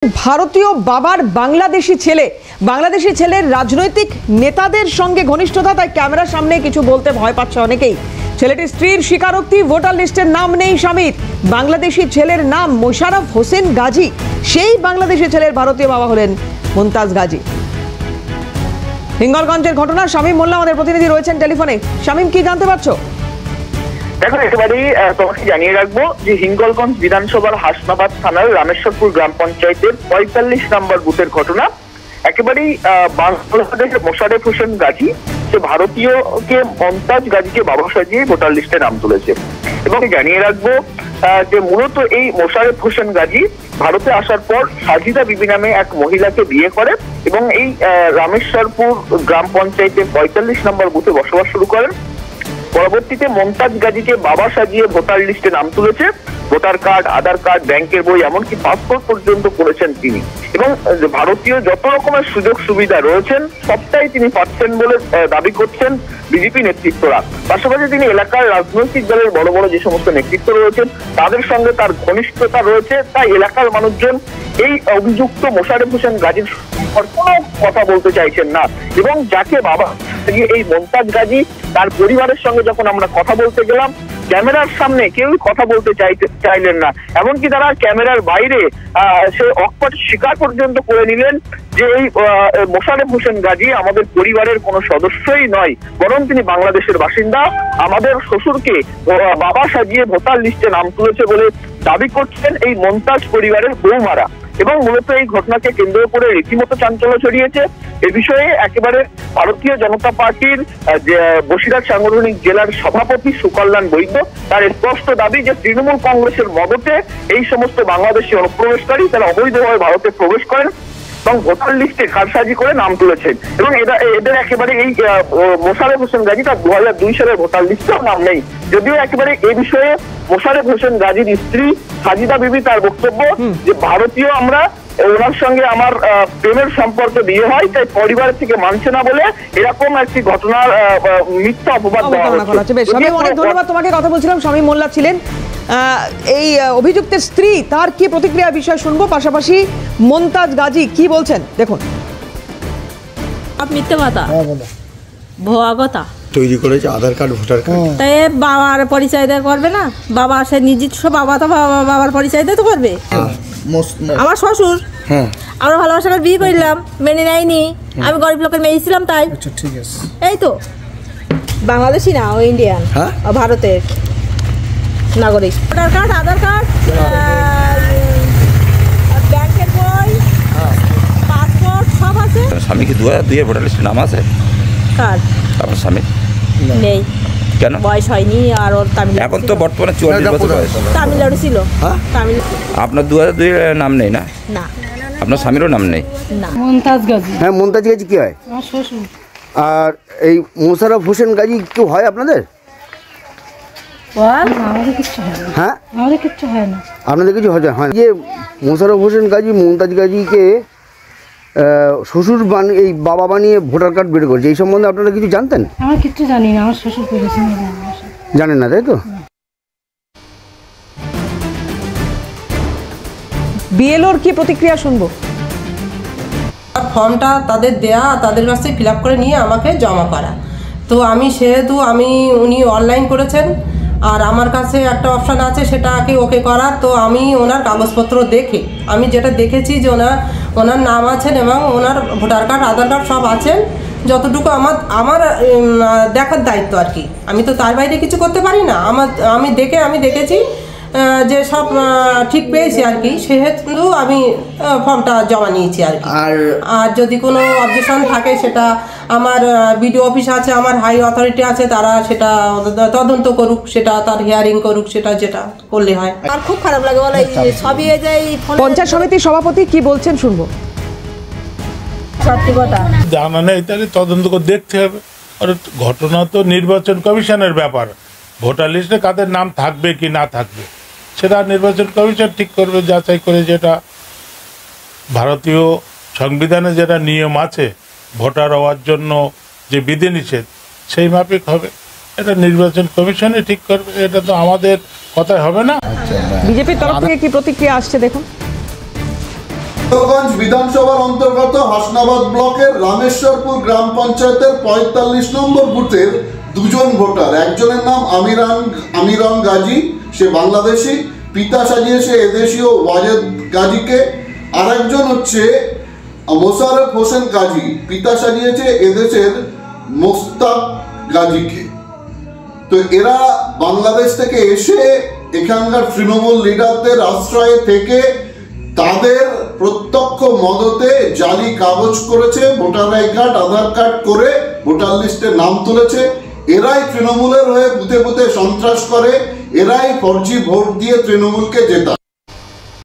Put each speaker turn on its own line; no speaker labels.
ভারতীয় বাবার বাংলাদেশি ছেলের রাজনৈতিক নেতাদের সঙ্গে ঘনিষ্ঠতা, তাই ক্যামেরার সামনে কিছু বলতে ভয় পাচ্ছে অনেকেই। ছেলেটির স্ত্রীর স্বীকারোক্তি, ভোটার লিস্টের নাম নেই স্বামীর। বাংলাদেশি ছেলের নাম মোশাররফ হোসেন গাজী। সেই বাংলাদেশি ছেলের ভারতীয় বাবা হলেন মুমতাজ গাজী। হিঙ্গলগঞ্জের ঘটনা, শামীম মোল্লা আমাদের প্রতিনিধি রয়েছেন টেলিফোনে। শামীম, কি জানতে পারছো?
দেখো, একেবারেই তোমাকে জানিয়ে রাখবো যে হিঙ্গলগঞ্জ বিধানসভার হাসনাবাদ থানার রামেশ্বরপুর গ্রাম পঞ্চায়েতের ৪৫ নম্বর বুথের ঘটনা। একেবারেই বাংলাদেশের মোশাররফ হোসেন গাজী, সে ভারতীয়কে মুমতাজ গাজীকে বাবা সাজিয়ে ভোটার লিস্টে নাম তুলেছে। এবং জানিয়ে রাখবো যে মূলত এই মোশাররফ হোসেন গাজী ভারতে আসার পর সাজিদা বিবি নামে এক মহিলাকে বিয়ে করে এবং এই রামেশ্বরপুর গ্রাম পঞ্চায়েতের ৪৫ নম্বর বুথে বসবাস শুরু করেন। পরবর্তীতে মুমতাজ গাজীকে বাবা সাজিয়ে ভোটার লিস্টে নাম তুলেছে। ভোটার কার্ড, আধার কার্ড, ব্যাংকের বই, এমনকি পাসপোর্ট পর্যন্ত করেছেন তিনি। এবং ভারতীয় যত রকমের সুযোগ সুবিধা রয়েছেন সবটাই তিনি পাচ্ছেন বলে দাবি করছেন বিজেপি নেতৃত্বরা। পাশাপাশি তিনি এলাকার রাজনৈতিক দলের বড় বড় যে সমস্ত নেতৃত্ব রয়েছেন তাদের সঙ্গে তার ঘনিষ্ঠতা রয়েছে। তাই এলাকার মানুষজন এই অভিযুক্ত মোশাররফ হোসেন গাজীর কোনো কথা বলতে চাইছেন না। এবং যাকে বাবা এই মুমতাজ গাজী, তার পরিবারের সঙ্গে যখন আমরা কথা বলতে গেলাম, ক্যামেরার সামনে কেউই কথা বলতে চাইলেন না। এমনকি তারা ক্যামেরার বাইরে সে অকপট স্বীকার পর্যন্ত করে নিলেন যে এই মোশাররফ হোসেন গাজী আমাদের পরিবারের কোনো সদস্যই নয়, বরং তিনি বাংলাদেশের বাসিন্দা। আমাদের শ্বশুরকে বাবা সাজিয়ে ভোটার লিস্টে নাম তুলেছে বলে দাবি করছেন এই মুমতাজ পরিবারের বৌমারা। এবং মূলত এই ঘটনাকে কেন্দ্র করে রীতিমতো চাঞ্চল্য ছড়িয়েছে। এ বিষয়ে একেবারে ভারতীয় জনতা পার্টির বসিরহাট সাংগঠনিক জেলার সভাপতি সুকল্যাণ বৈদ্য, তার স্পষ্ট দাবি যে তৃণমূল কংগ্রেসের মদতে এই সমস্ত বাংলাদেশি অনুপ্রবেশকারী তারা অবৈধভাবে ভারতে প্রবেশ করেন এবং ভোটার লিস্টে কারসাজি করে নাম তুলেছেন। এবং এদের একেবারে এই মোশাররফ হোসেন গাজী তার ২০০২ সালের ভোটার লিস্টেও নাম নেই। যদিও একেবারে এই বিষয়ে মোশাররফ হোসেন গাজীর স্ত্রী সাজিদা বিবি তার বক্তব্য যে ভারতীয় আমরা, ওনার সঙ্গে আমার প্রেমের সম্পর্ক বিয়ে হয়, তাই পরিবার থেকে মানছে না বলে এরকম একটি ঘটনার মিথ্যা অপবাদ দেওয়া হচ্ছে।
অনেক ধন্যবাদ তোমাকে। কথা বলছিলাম, শামীম মোল্লা ছিলেন এই অভিযুক্তের স্ত্রী। তার কি প্রতিক্রিয়া বিষয় শুনবো, পাশাপাশি মুমতাজ গাজী কি বলছেন দেখুন।
মিথ্যে কথা, ভুয়া কথা
তৈরি করেছে আধার কার্ড, ভোটার কার্ড।
তাই বাবার পরিচয় দিয়ে করবে না? বাবা সে নিজস্ব বাবা, তো বাবার পরিচয় দিয়ে তো করবে। আমার শ্বশুর, আমরা ভালোবাসা করে বিয়ে করলাম, মেনে নেয়নি। আমি গরিব লোকের মেয়ে ছিলাম, তাই ঠিক আছে। এই তো বাংলাদেশি না, ও ইন্ডিয়ান, ভারতের নাগরিক। ভোটার কার্ড, আধার কার্ড, ব্যাংকের বই, পাসপোর্ট সব আছে।
স্বামী কি ২০০২ ভোটার লিস্টে নাম আছে?
কার?
আপনার স্বামী
নেই।
কেন?
বয়স হয়নি। আর ওর তামিল,
এখন তো বর্তমানে ৪৪ বছর বয়স।
তামিলনাড়ু ছিল। তামিল।
আপনার ২০০২ নাম নেই না?
না।
আপনার স্বামীরও নাম নেই?
না।
মুমতাজ গাজী।
হ্যাঁ, মুমতাজ গাজী কি হয়?
আমার শ্বশুর।
আর এই মোশাররফ হোসেন গাজী কেউ হয় আপনাদের?
আমাদের কিচ্ছু হয় না।
হ্যাঁ,
আমাদের কিচ্ছু হয় না।
আপনাদের কিছু হয় না? যে মোশাররফ হোসেন গাজী মুমতাজ গাজীকে শ্বশুর এই বাবা বানিয়ে ভোটার কার্ড বের করেছে, এই সম্বন্ধে আপনারা কিছু জানতেন?
আমার কিচ্ছু জানি না, আমার শ্বশুর করেছে।
জানেন না, তাই তো?
বিএলওর কি প্রতিক্রিয়া শুনবো।
ফর্মটা তাদের দেয়া, তাদের কাছে ফিল আপ করে নিয়ে আমাকে জমা করা। তো আমি সেহেতু উনি অনলাইন করেছেন, আর আমার কাছে একটা অপশান আছে সেটাকে ওকে করার। তো আমি ওনার কাগজপত্র দেখে আমি যেটা দেখেছি যে ওনার নাম আছেন এবং ওনার ভোটার কার্ড, আধার কার্ড সব আছেন। যতটুকু আমার দেখার দায়িত্ব আর কি, আমি তো তার বাইরে কিছু করতে পারি না। আমি দেখেছি যে সব ঠিক পেয়েছি আর কি, সেহেতু আমি ফর্মটা জমা নিয়েছি আর কি। আর যদি কোনো অবজেকশন থাকে সেটা আমার বিডিও অফিস আছে, আমার হাই অথরিটি আছে, তারা সেটা তদন্ত করুক, সেটা তার হিয়ারিং করুক, সেটা যেটা করলে হয়।
আর খুব খারাপ লাগে বলে সবই
পঞ্চায়েত সমিতির সভাপতি কি বলছেন শুনবো।
সত্যি কথা
জানা নেই, তাহলে তদন্ত করে দেখতে হবে। আর ঘটনা তো নির্বাচন কমিশনের ব্যাপার, ভোটার লিস্টে কাদের নাম থাকবে কি না থাকবে সেটা নির্বাচন কমিশন ঠিক করবে, যাচাই করে। যেটা ভারতীয় সংবিধানে যেটা নিয়ম আছে ভোটার হওয়ার জন্য যে বিধিনিষেধ, সেই মাফিক হবে। এটা নির্বাচন কমিশনে ঠিক করবে, এটা তো আমাদের কথাই হবে না।
বিজেপির তরফ থেকে কি প্রতিক্রিয়া আসছে দেখুন।
হিঙ্গলগঞ্জ বিধানসভার অন্তর্গত হাসনাবাদ ব্লকের রামেশ্বরপুর গ্রাম পঞ্চায়েতের ৪৫ নম্বর বুথের দুজন ভোটার, একজনের নাম আমিরান গাজী, সে বাংলাদেশি, পিতা সাজিয়েছে এদেশীয় ওয়াজেদ গাজীকে। আরেকজন হচ্ছে মোশাররফ হোসেন গাজী, পিতা সাজিয়েছে এদেশের মোস্তাক গাজীকে। তো এরা বাংলাদেশ থেকে এসে এখানকার তৃণমূল লিডারদের আশ্রয়ে থেকে তাদের প্রত্যক্ষ মদতে জালি কাগজ করেছে, voter I card, Aadhaar card করে ভোটার লিস্টে নাম তুলেছে। এরাই তৃণমূলের হয়ে বুথে বুথে সন্ত্রাস করে, এরাই ফর্জি ভোট দিয়ে তৃণমূলকে জেতা।